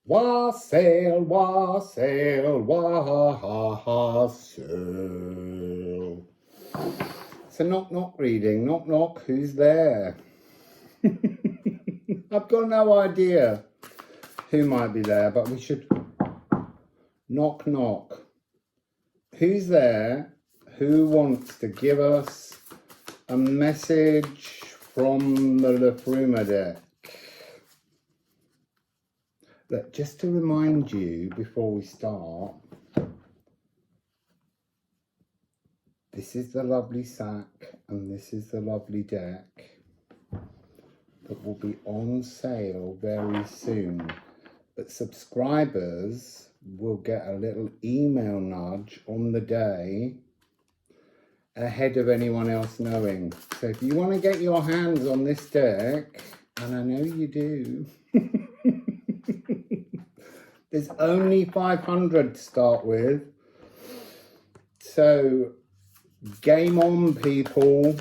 Wassail, wassail, wassail. So knock knock reading. Knock knock, who's there? I've got no idea who might be there, but we should knock knock. Who's there? Who wants to give us a message from the Liffruma deck? Look, just to remind you before we start, this is the lovely sack and this is the lovely deck that will be on sale very soon. But subscribers will get a little email nudge on the day ahead of anyone else knowing. So if you want to get your hands on this deck, and I know you do, there's only 500 to start with. So game on, people.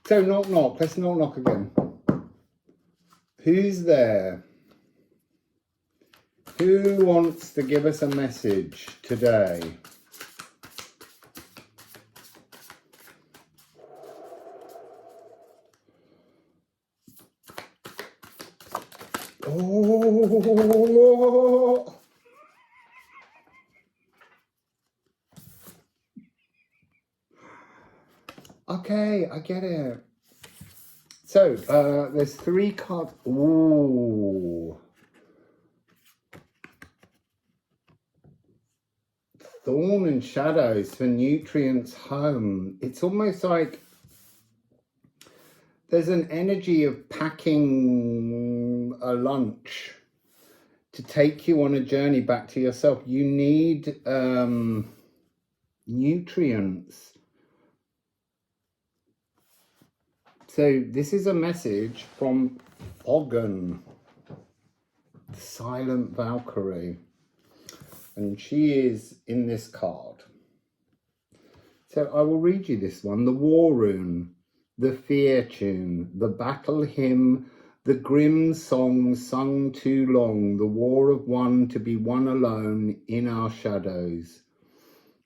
So knock knock, let's knock knock again. Who's there? Who wants to give us a message today? Oh! Okay, I get it. So, there's 3 cards. Ooh. Thorn and shadows for nutrients home. It's almost like there's an energy of packing a lunch to take you on a journey back to yourself. You need nutrients. So this is a message from þögn, the silent Valkyrie. And she is in this card. So I will read you this one. The war rune, the fear tune, the battle hymn, the grim song sung too long, the war of one to be one alone in our shadows.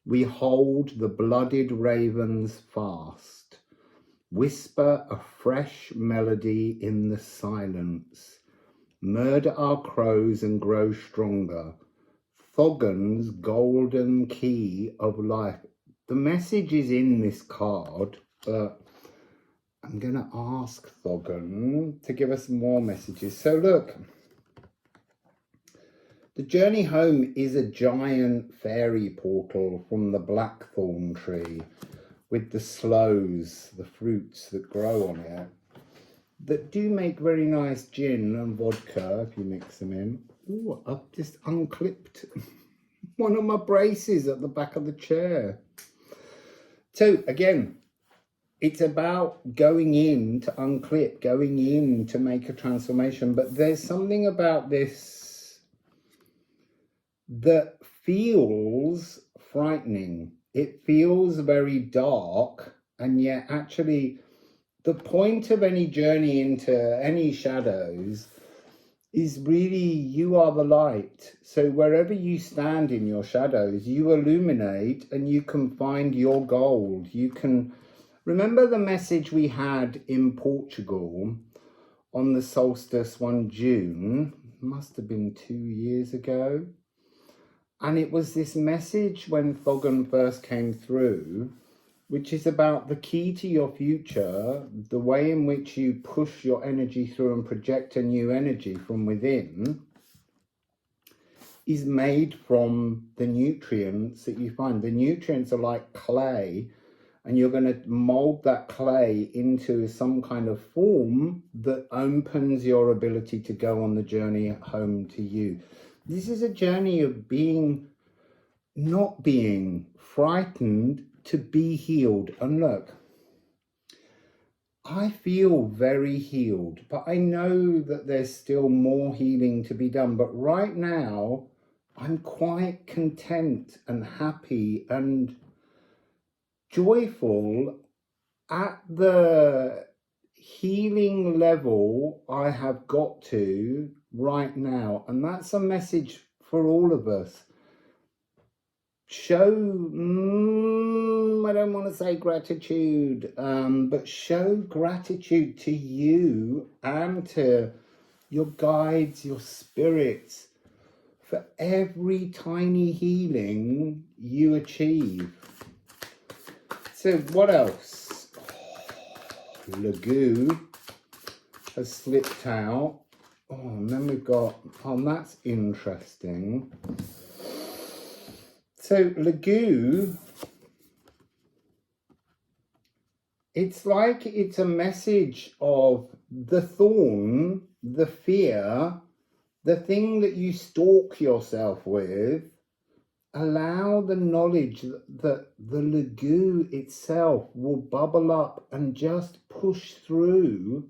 We hold the blooded ravens fast, whisper a fresh melody in the silence, murder our crows and grow stronger. þögn's golden key of life. The message is in this card, but I'm going to ask þögn to give us more messages. So look, the journey home is a giant fairy portal from the blackthorn tree with the sloes, the fruits that grow on it, that do make very nice gin and vodka if you mix them in. Ooh, I've just unclipped one of my braces at the back of the chair. So again, it's about going in to unclip, going in to make a transformation. But there's something about this that feels frightening. It feels very dark, and yet actually the point of any journey into any shadows is really you are the light. So wherever you stand in your shadows, you illuminate and you can find your gold. You can remember the message we had in Portugal on the solstice one June, must have been 2 years ago. And it was this message when þögn first came through, which is about the key to your future, the way in which you push your energy through and project a new energy from within, is made from the nutrients that you find. The nutrients are like clay, and you're going to mold that clay into some kind of form that opens your ability to go on the journey home to you. This is a journey of not being frightened, to be healed. And look, I feel very healed, but I know that there's still more healing to be done. But right now, I'm quite content and happy and joyful at the healing level I have got to right now. And that's a message for all of us. Show, I don't want to say gratitude, but show gratitude to you and to your guides, your spirits, for every tiny healing you achieve. So what else? Lagoo has slipped out. Oh, and then we've got, oh, that's interesting. So Lagoo, it's like it's a message of the thorn, the fear, the thing that you stalk yourself with. Allow the knowledge that the Lagoo itself will bubble up and just push through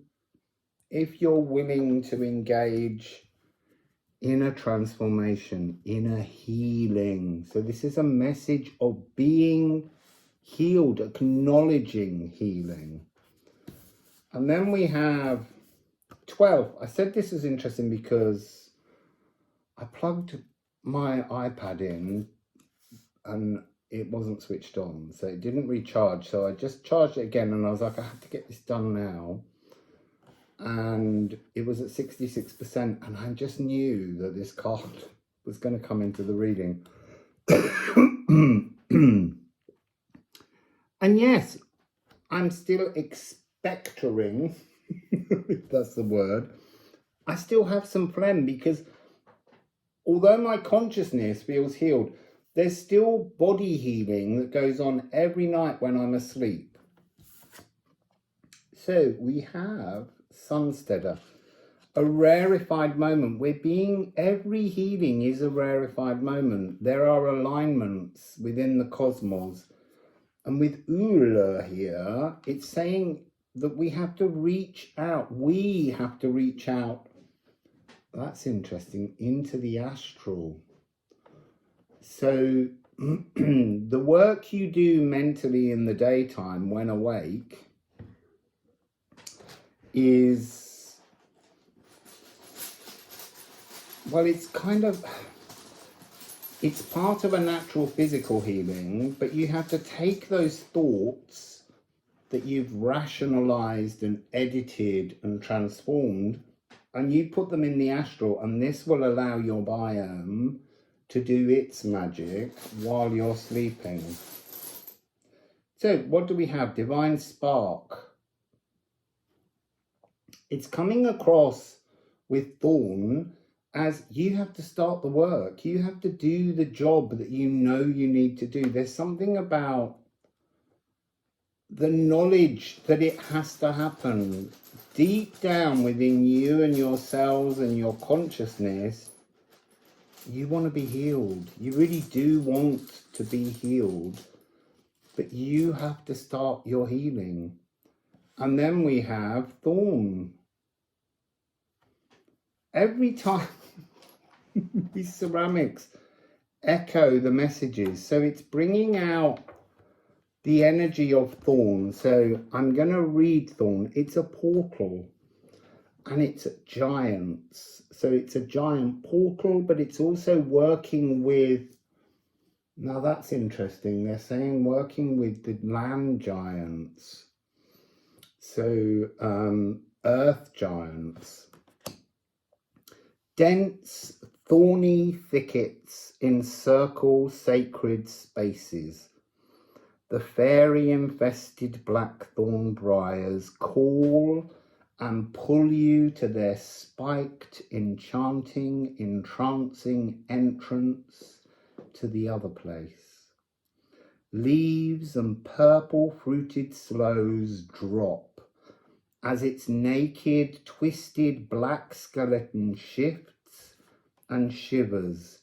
if you're willing to engage in a transformation, in a healing. So this is a message of being healed, acknowledging healing. And then we have 12. I said this is interesting because I plugged my iPad in and it wasn't switched on, so it didn't recharge. So I just charged it again and I was like, I have to get this done now. And it was at 66%, and I just knew that this card was going to come into the reading. And yes, I'm still expectoring, if that's the word. I still have some phlegm because although my consciousness feels healed, there's still body healing that goes on every night when I'm asleep. So we have Sunsteader, a rarefied moment. Every healing is a rarefied moment. There are alignments within the cosmos. And with Ula here, it's saying that we have to reach out. We have to reach out. That's interesting. Into the astral. So the work you do mentally in the daytime when awake is, well, it's part of a natural physical healing, but you have to take those thoughts that you've rationalized and edited and transformed, and you put them in the astral, and this will allow your biome to do its magic while you're sleeping. So what do we have? Divine Spark. It's coming across with Thorn as you have to start the work. You have to do the job that you know you need to do. There's something about the knowledge that it has to happen deep down within you and your cells and your consciousness. You want to be healed. You really do want to be healed, but you have to start your healing. And then we have Thorn. Every time these ceramics echo the messages, so it's bringing out the energy of Thorn. So I'm going to read Thorn. It's a portal and it's giants. So it's a giant portal, but it's also working with, now that's interesting, they're saying working with the land giants. So earth giants. Dense, thorny thickets encircle sacred spaces. The fairy-infested blackthorn briars call and pull you to their spiked, enchanting, entrancing entrance to the other place. Leaves and purple-fruited sloes drop as its naked, twisted black skeleton shifts and shivers,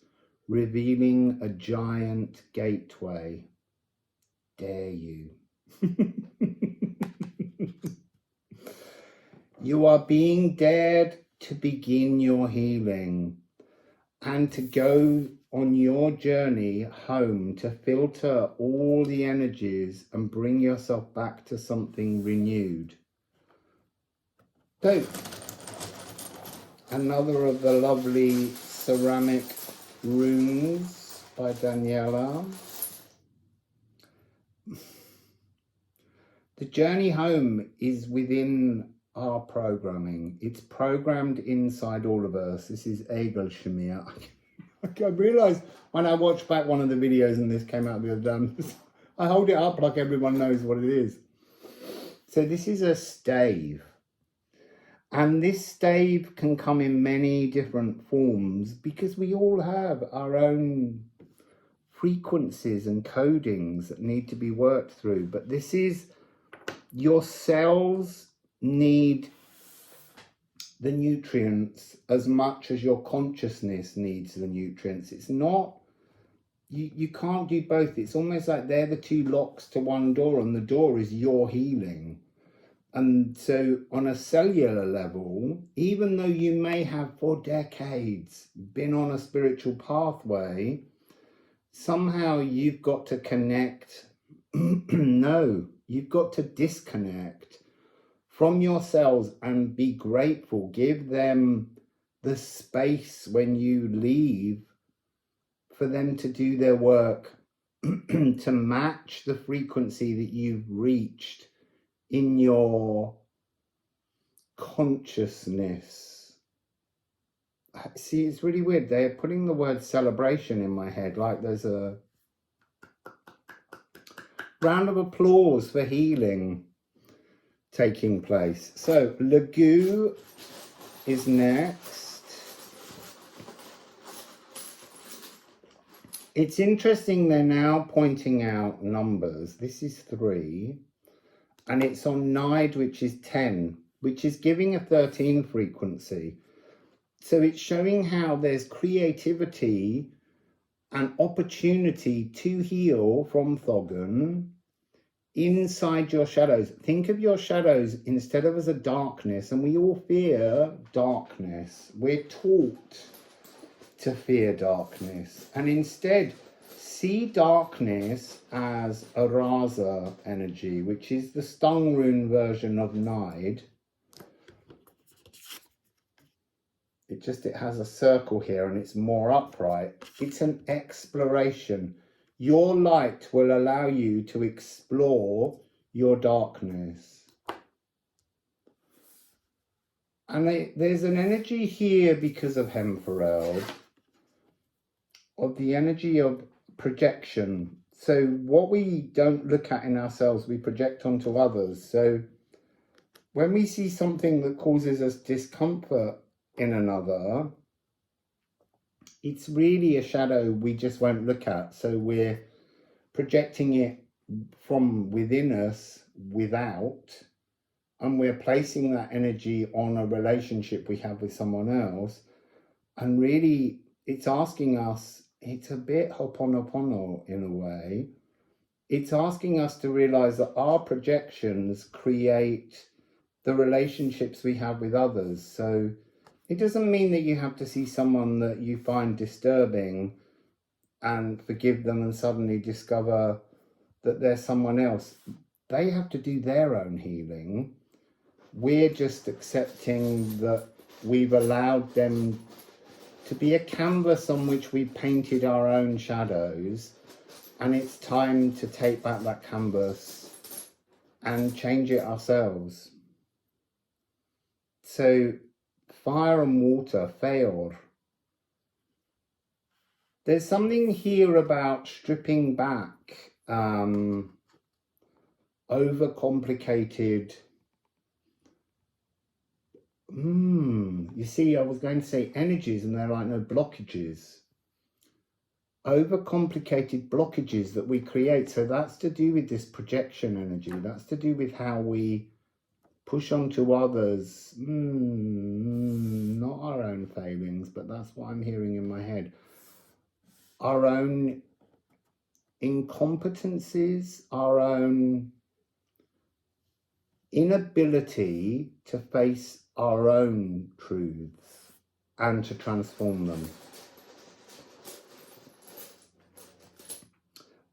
revealing a giant gateway. Dare you. You are being dared to begin your healing and to go on your journey home to filter all the energies and bring yourself back to something renewed. So, another of the lovely ceramic runes by Daniela. The journey home is within our programming. It's programmed inside all of us. This is Exley. I realised when I watched back one of the videos and this came out the other day, I hold it up like everyone knows what it is. So this is a stave. And this stave can come in many different forms because we all have our own frequencies and codings that need to be worked through. But this is, your cells need the nutrients as much as your consciousness needs the nutrients. It's not, you can't do both. It's almost like they're the two locks to one door, and the door is your healing. And so on a cellular level, even though you may have for decades been on a spiritual pathway, somehow you've got to connect. No, you've got to disconnect from your cells and be grateful. Give them the space when you leave for them to do their work to match the frequency that you've reached in your consciousness. See, it's really weird. They're putting the word celebration in my head, like there's a round of applause for healing taking place. So, Lagoo is next. It's interesting, they're now pointing out numbers. This is 3. And it's on Nide, which is 10, which is giving a 13 frequency. So it's showing how there's creativity and opportunity to heal from thögn inside your shadows. Think of your shadows instead of as a darkness, and we all fear darkness. We're taught to fear darkness, and instead see darkness as a rasa energy, which is the stung rune version of Nide. It has a circle here and it's more upright. It's an exploration. Your light will allow you to explore your darkness. And there's an energy here because of Hemfereld, of the energy of projection. So what we don't look at in ourselves, we project onto others. So when we see something that causes us discomfort in another, it's really a shadow we just won't look at. So we're projecting it from within us without, and we're placing that energy on a relationship we have with someone else. And really it's asking us, it's a bit ho'oponopono in a way. It's asking us to realize that our projections create the relationships we have with others. So it doesn't mean that you have to see someone that you find disturbing and forgive them and suddenly discover that there's someone else. They have to do their own healing. We're just accepting that we've allowed them to be a canvas on which we painted our own shadows, and it's time to take back that canvas and change it ourselves. So fire and water, feor. There's something here about stripping back overcomplicated. You see, I was going to say energies, and they're like, no, blockages. Overcomplicated blockages that we create. So that's to do with this projection energy. That's to do with how we push onto others, not our own failings, but that's what I'm hearing in my head. Our own incompetencies, our own inability to face our own truths and to transform them.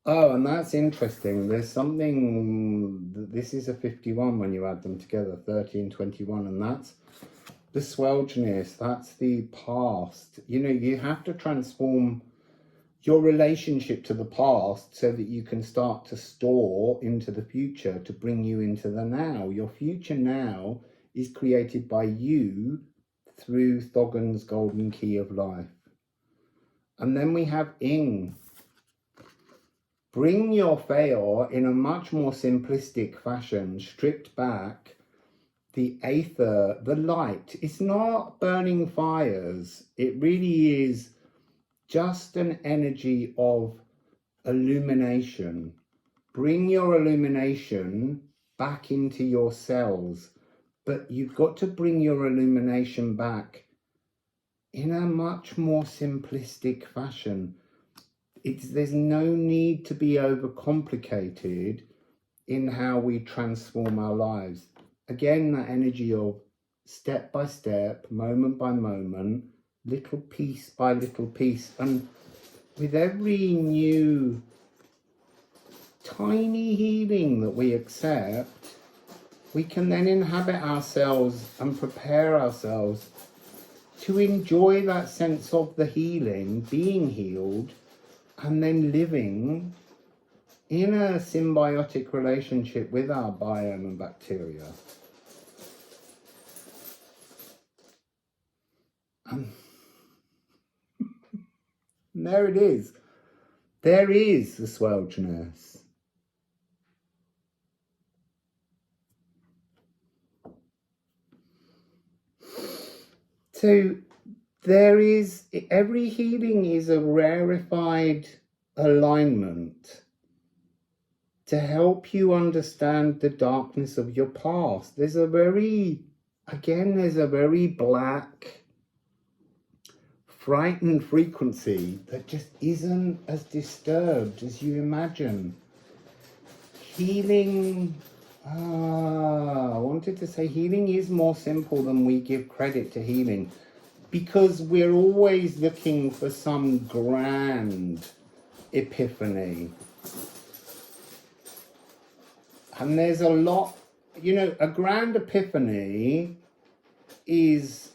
Oh, and that's interesting. There's something, this is a 51 when you add them together, 13, 21, and that's the swelgeness, that's the past. You know, you have to transform your relationship to the past so that you can start to store into the future to bring you into the now. Your future now is created by you through Thogun's golden key of life. And then we have Ing. Bring your Feor in a much more simplistic fashion, stripped back, the aether, the light. It's not burning fires. It really is just an energy of illumination. Bring your illumination back into your cells, but you've got to bring your illumination back in a much more simplistic fashion. There's no need to be overcomplicated in how we transform our lives. Again, that energy of step by step, moment by moment, little piece by little piece. And with every new tiny healing that we accept, we can then inhabit ourselves and prepare ourselves to enjoy that sense of the healing, being healed, and then living in a symbiotic relationship with our biome and bacteria. And there it is. There is the swelgeness. So there is, every healing is a rarefied alignment to help you understand the darkness of your past. There's a very black, frightened frequency that just isn't as disturbed as you imagine. Healing, I wanted to say healing is more simple than we give credit to healing, because we're always looking for some grand epiphany. And there's a lot, you know, a grand epiphany is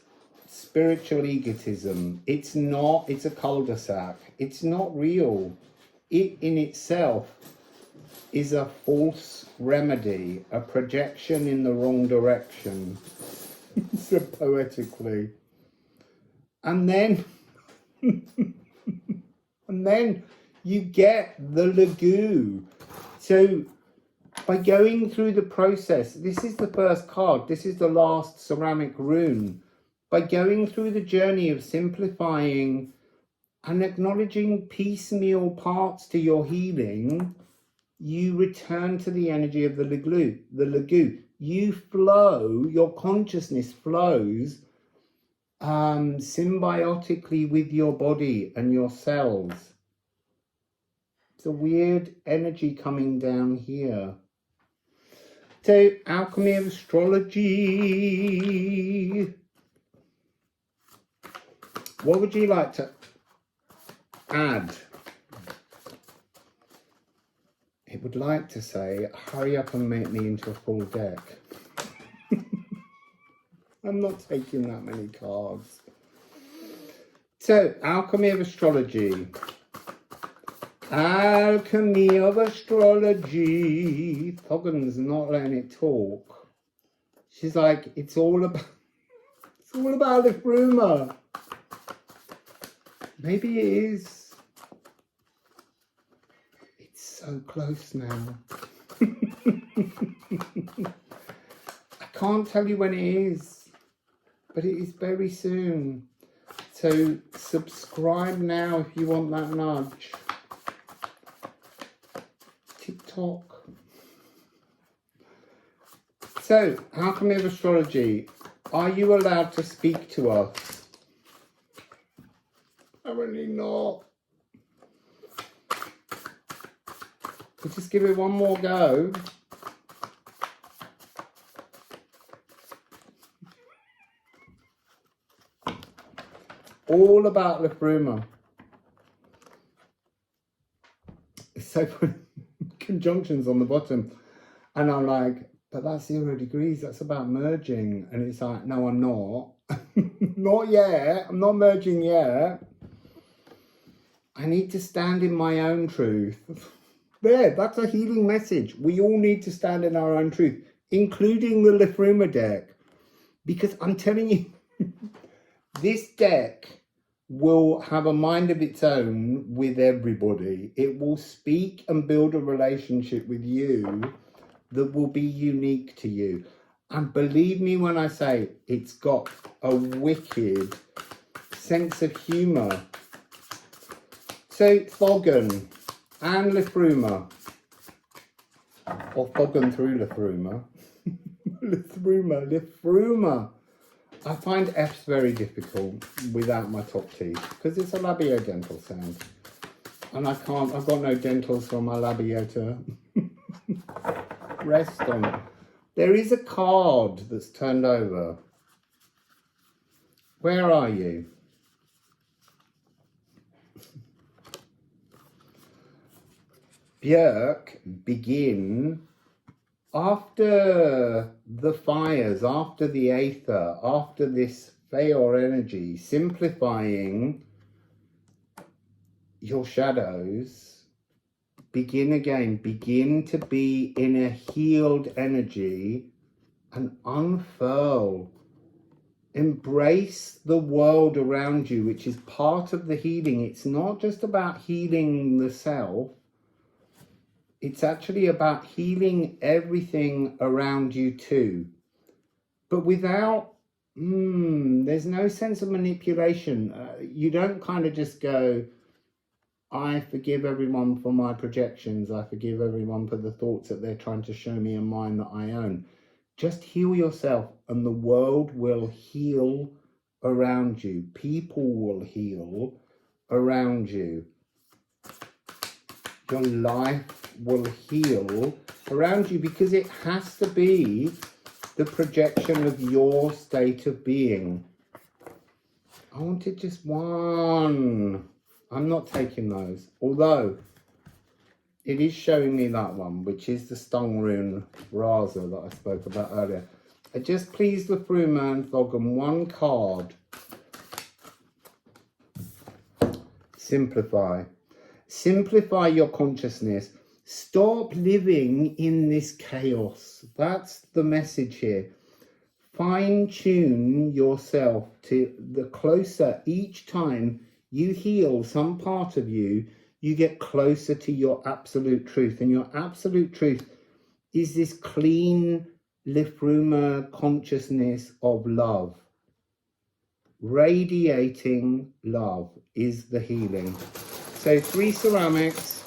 spiritual egotism. It's not, it's a cul-de-sac. It's not real. It in itself is a false remedy, a projection in the wrong direction, so poetically. And then, and then you get the Lagoo. So by going through the process, this is the first card, this is the last ceramic rune. By going through the journey of simplifying and acknowledging piecemeal parts to your healing, you return to the energy of the Lagoo. You flow, your consciousness flows symbiotically with your body and your cells. It's a weird energy coming down here. So, alchemy of astrology. What would you like to add? It would like to say, hurry up and make me into a full deck. I'm not taking that many cards. So, alchemy of astrology. Alchemy of astrology. Thogun's not letting it talk. She's like, it's all about Liffruma. Maybe it is. It's so close now. I can't tell you when it is, but it is very soon. So subscribe now if you want that nudge. TikTok. So, alchemy of astrology. Are you allowed to speak to us? Apparently not. We'll just give it one more go. All about Liffruma. so put conjunctions on the bottom. And I'm like, but that's 0 degrees, that's about merging. And it's like, no, I'm not. Not yet, I'm not merging yet. I need to stand in my own truth. There, that's a healing message. We all need to stand in our own truth, including the Liffruma deck. Because I'm telling you, this deck will have a mind of its own with everybody. It will speak and build a relationship with you that will be unique to you. And believe me when I say it's got a wicked sense of humour. So þögn and Liffruma, or þögn through Liffruma. Liffruma. I find F's very difficult without my top teeth because it's a labiodental sound. And I've got no dentals for my labio to rest on. There is a card that's turned over. Where are you? Björk, begin. After the fires, after the aether, after this Feor energy, simplifying your shadows, begin again. Begin to be in a healed energy and unfurl. Embrace the world around you, which is part of the healing. It's not just about healing the self. It's actually about healing everything around you too. But without, there's no sense of manipulation. You don't kind of just go, I forgive everyone for my projections. I forgive everyone for the thoughts that they're trying to show me in mine that I own. Just heal yourself and the world will heal around you. People will heal around you. Your life will heal around you because it has to be the projection of your state of being. I wanted just one. I'm not taking those, although it is showing me that one, which is the Stung Rune Raza that I spoke about earlier. I just pleased the Liffruma and þögn one card. Simplify. Simplify your consciousness. Stop living in this chaos. That's the message here. Fine-tune yourself to the closer each time you heal some part of you, you get closer to your absolute truth. And your absolute truth is this clean Liffruma consciousness of love. Radiating love is the healing. So 3 ceramics,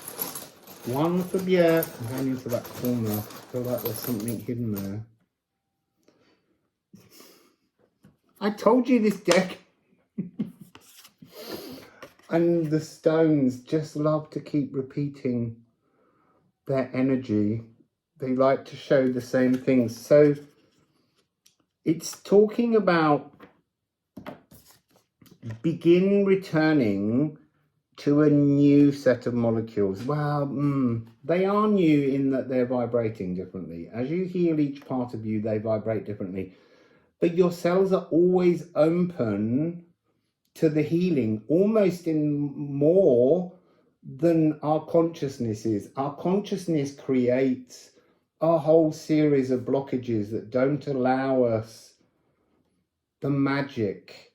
1 for Björk. I'm going into that corner. I feel like there's something hidden there. I told you this deck. And the stones just love to keep repeating their energy. They like to show the same things. So it's talking about begin returning to a new set of molecules. Well, they are new in that they're vibrating differently. As you heal each part of you, they vibrate differently. But your cells are always open to the healing, almost in more than our consciousness is. Our consciousness creates a whole series of blockages that don't allow us the magic,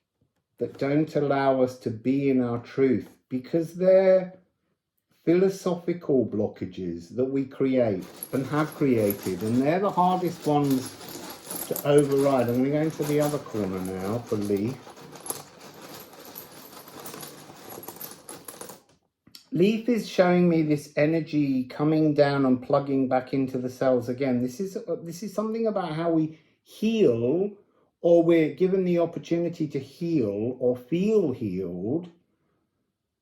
that don't allow us to be in our truth, because they're philosophical blockages that we create and have created, and they're the hardest ones to override. I'm going to go into the other corner now for Leaf. Leaf is showing me this energy coming down and plugging back into the cells again. This is something about how we heal, or we're given the opportunity to heal or feel healed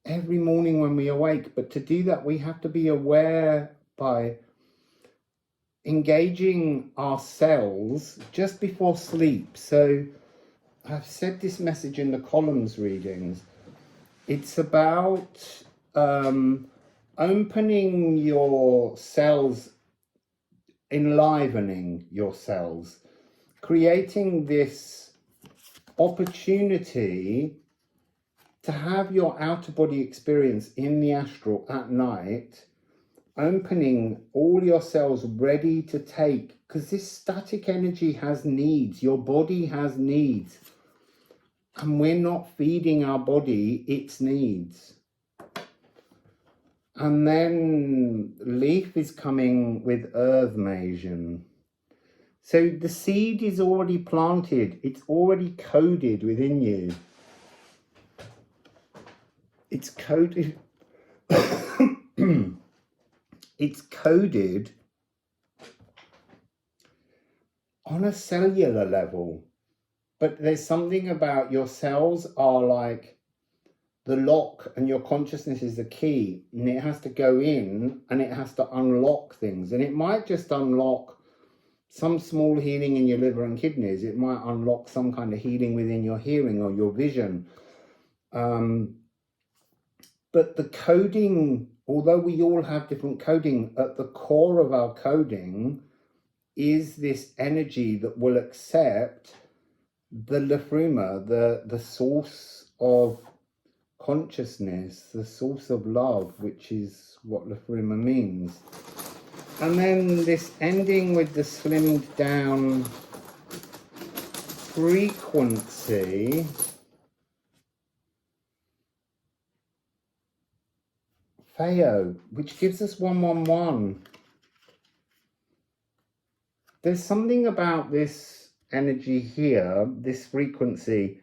every morning when we awake. But to do that, we have to be aware by engaging our cells just before sleep. So I've said this message in the columns readings. It's about opening your cells, enlivening your cells, creating this opportunity to have your outer body experience in the astral at night, opening all your cells ready to take, because this static energy has needs, your body has needs, and we're not feeding our body its needs. And then Leaf is coming with Earth Masion. So the seed is already planted, it's already coded within you. It's coded. It's coded on a cellular level. But there's something about your cells are like the lock, and your consciousness is the key, and it has to go in and it has to unlock things. And it might just unlock some small healing in your liver and kidneys. It might unlock some kind of healing within your hearing or your vision. But the coding, although we all have different coding, at the core of our coding is this energy that will accept the Liffruma, the source of consciousness, the source of love, which is what Liffruma means. And then this ending with the slimmed down frequency. Feo, which gives us 111. There's something about this energy here, this frequency,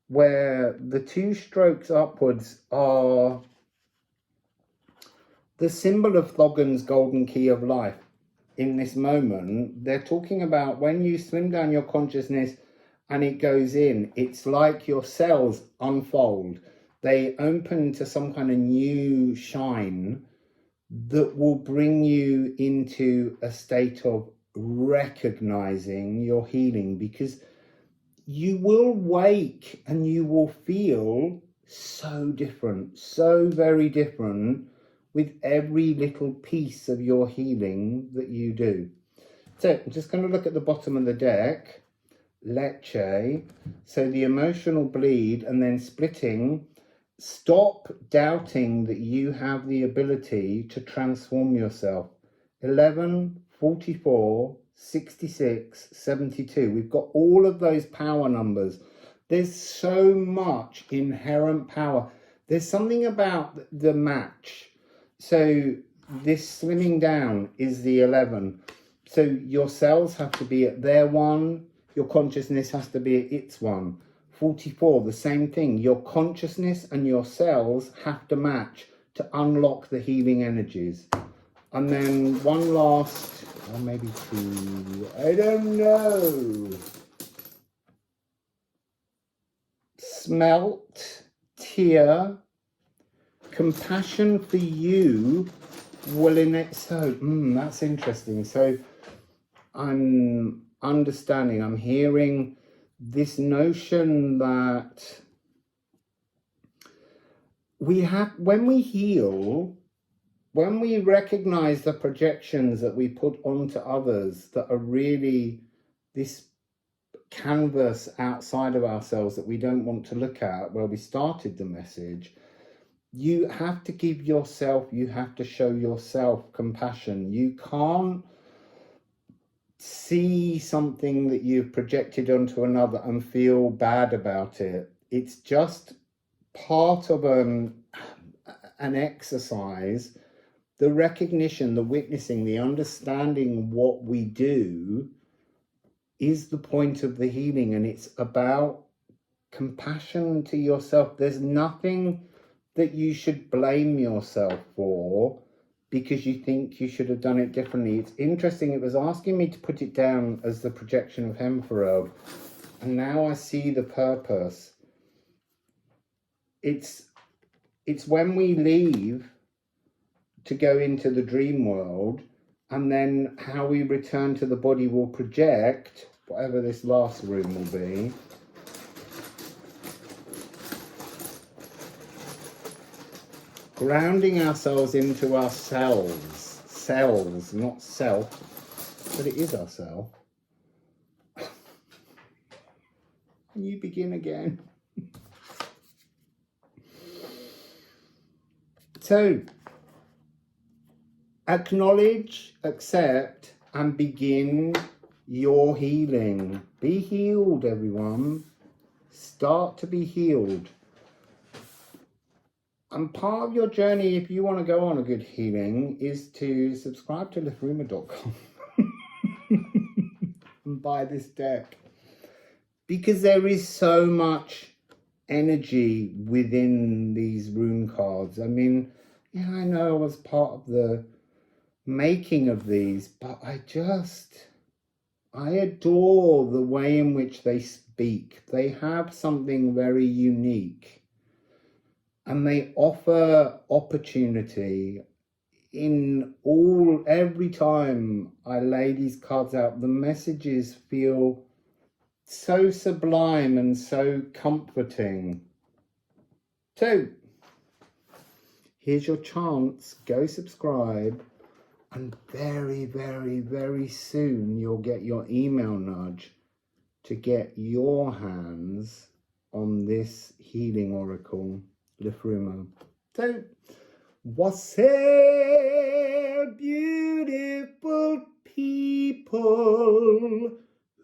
where the two strokes upwards are the symbol of Thogan's golden key of life. In this moment, they're talking about when you slim down your consciousness and it goes in, it's like your cells unfold. They open to some kind of new shine that will bring you into a state of recognizing your healing, because you will wake and you will feel so different, so very different with every little piece of your healing that you do. So I'm just going to look at the bottom of the deck. Lecce, so the emotional bleed, and then splitting. Stop doubting that you have the ability to transform yourself. 11, 44, 66, 72. We've got all of those power numbers. There's so much inherent power. There's something about the match. So this slimming down is the 11. So your cells have to be at their 1. Your consciousness has to be at its 1. 44, the same thing. Your consciousness and your cells have to match to unlock the healing energies. And then one last, or maybe 2, I don't know. Smelt, tear, compassion for you will in it. So that's interesting. So I'm understanding, I'm hearing this notion that we have, when we heal, when we recognize the projections that we put onto others that are really this canvas outside of ourselves that we don't want to look at, where we started the message, you have to give yourself, you have to show yourself compassion. You can't see something that you've projected onto another and feel bad about it. It's just part of an exercise. The recognition, the witnessing, the understanding what we do is the point of the healing, and it's about compassion to yourself. There's nothing that you should blame yourself for because you think you should have done it differently. It's interesting, it was asking me to put it down as the projection of Hemferode, and now I see the purpose. It's when we leave to go into the dream world, and then how we return to the body will project whatever this last room will be. grounding ourselves into ourselves. Cells, not self, but it is ourself. And you begin again. So, acknowledge, accept, and begin your healing. Be healed, everyone. Start to be healed. And part of your journey, if you want to go on a good healing, is to subscribe to liffruma.com and buy this deck. Because there is so much energy within these rune cards. I mean, yeah, I know I was part of the making of these, but I adore the way in which they speak. They have something very unique. And they offer opportunity every time I lay these cards out. The messages feel so sublime and so comforting. So, here's your chance. Go subscribe. And very, very, very soon you'll get your email nudge to get your hands on this healing oracle. Liffruma. So, Wassail, beautiful people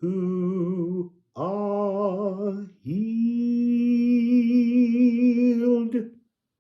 who